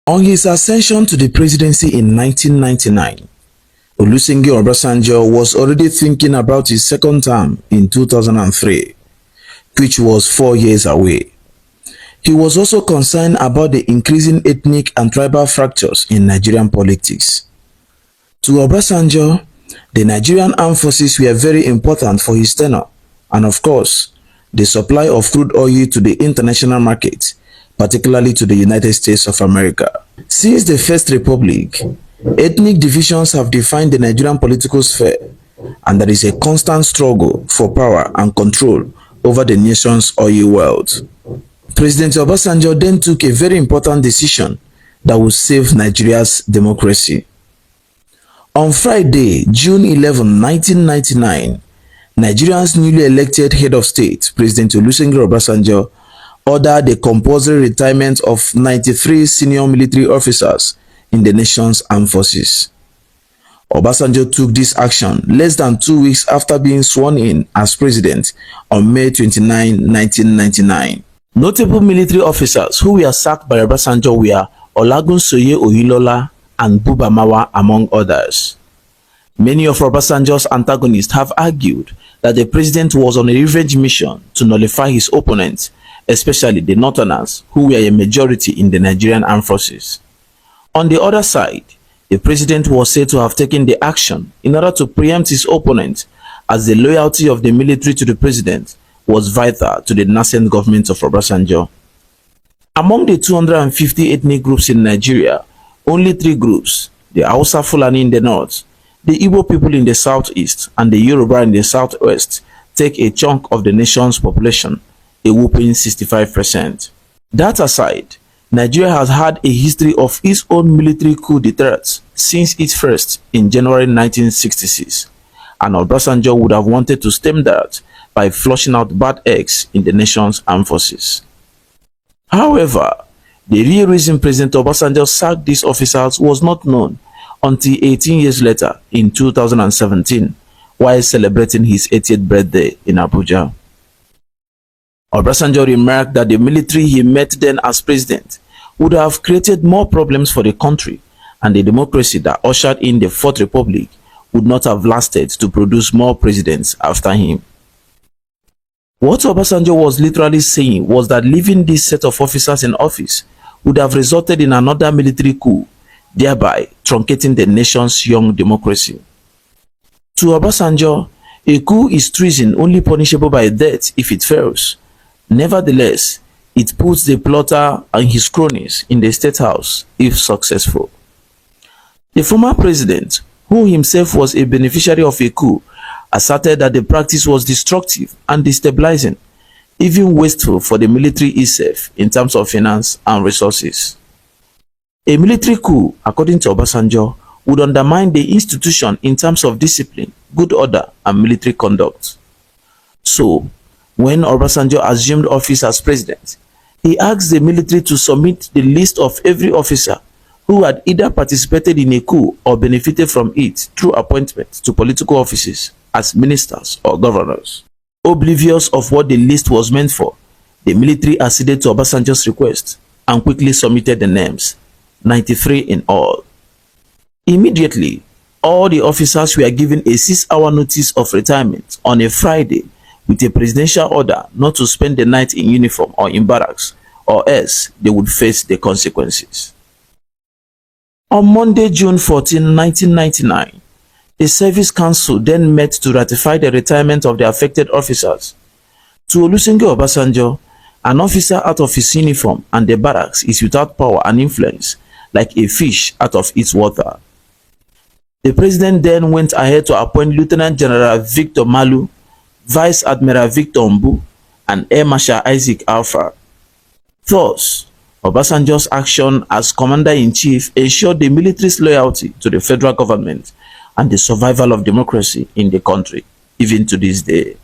On his ascension to the presidency in 1999, Olusegun Obasanjo was already thinking about his second term in 2003, which was 4 years away. He was also concerned about the increasing ethnic and tribal fractures in Nigerian politics. To Obasanjo, the Nigerian Armed Forces were very important for his tenure, and of course, the supply of crude oil to the international market, particularly to the United States of America. Since the First Republic, ethnic divisions have defined the Nigerian political sphere, and there is a constant struggle for power and control over the nation's oil wealth. President Obasanjo then took a very important decision that will save Nigeria's democracy. On Friday, June 11, 1999, Nigeria's newly elected head of state, President Olusegun Obasanjo, ordered the compulsory retirement of 93 senior military officers in the nation's armed forces. Obasanjo took this action less than 2 weeks after being sworn in as president on May 29, 1999. Notable military officers who were sacked by Obasanjo were Olagunsoye Oyilola and Buba Mawa, among others. Many of Obasanjo's antagonists have argued that the president was on a revenge mission to nullify his opponents, especially the Northerners, who were a majority in the Nigerian Armed Forces. On the other side, the president was said to have taken the action in order to preempt his opponent, as the loyalty of the military to the president was vital to the nascent government of Obasanjo. Among the 250 ethnic groups in Nigeria, only 3 groups, the Hausa Fulani in the north, the Igbo people in the southeast, and the Yoruba in the southwest, take a chunk of the nation's population, a whopping 65%. That aside, Nigeria has had a history of its own military coup d'etats since its first in January 1966, and Obasanjo would have wanted to stem that by flushing out bad eggs in the nation's armed forces. However, the real reason President Obasanjo sacked these officers was not known until 18 years later in 2017, while celebrating his 80th birthday in Abuja. Obasanjo remarked that the military he met then as president would have created more problems for the country, and the democracy that ushered in the Fourth Republic would not have lasted to produce more presidents after him. What Obasanjo was literally saying was that leaving this set of officers in office would have resulted in another military coup, thereby truncating the nation's young democracy. To Obasanjo, a coup is treason only punishable by death if it fails. Nevertheless, it puts the plotter and his cronies in the State House if successful. The former president, who himself was a beneficiary of a coup, asserted that the practice was destructive and destabilizing, even wasteful for the military itself in terms of finance and resources. A military coup, according to Obasanjo, would undermine the institution in terms of discipline, good order, and military conduct. So, when Obasanjo assumed office as president, he asked the military to submit the list of every officer who had either participated in a coup or benefited from it through appointment to political offices as ministers or governors. Oblivious of what the list was meant for, the military acceded to Obasanjo's request and quickly submitted the names, 93 in all. Immediately, all the officers were given a 6-hour notice of retirement on a Friday, with a presidential order not to spend the night in uniform or in barracks, or else they would face the consequences. On Monday, June 14, 1999, the Service Council then met to ratify the retirement of the affected officers. To Olusegun Obasanjo, an officer out of his uniform and the barracks is without power and influence, like a fish out of its water. The president then went ahead to appoint Lieutenant General Victor Malu, Vice Admiral Victor Mbu, and Air Marshal Isaac Alpha. Thus, Obasanjo's action as Commander-in-Chief ensured the military's loyalty to the federal government and the survival of democracy in the country, even to this day.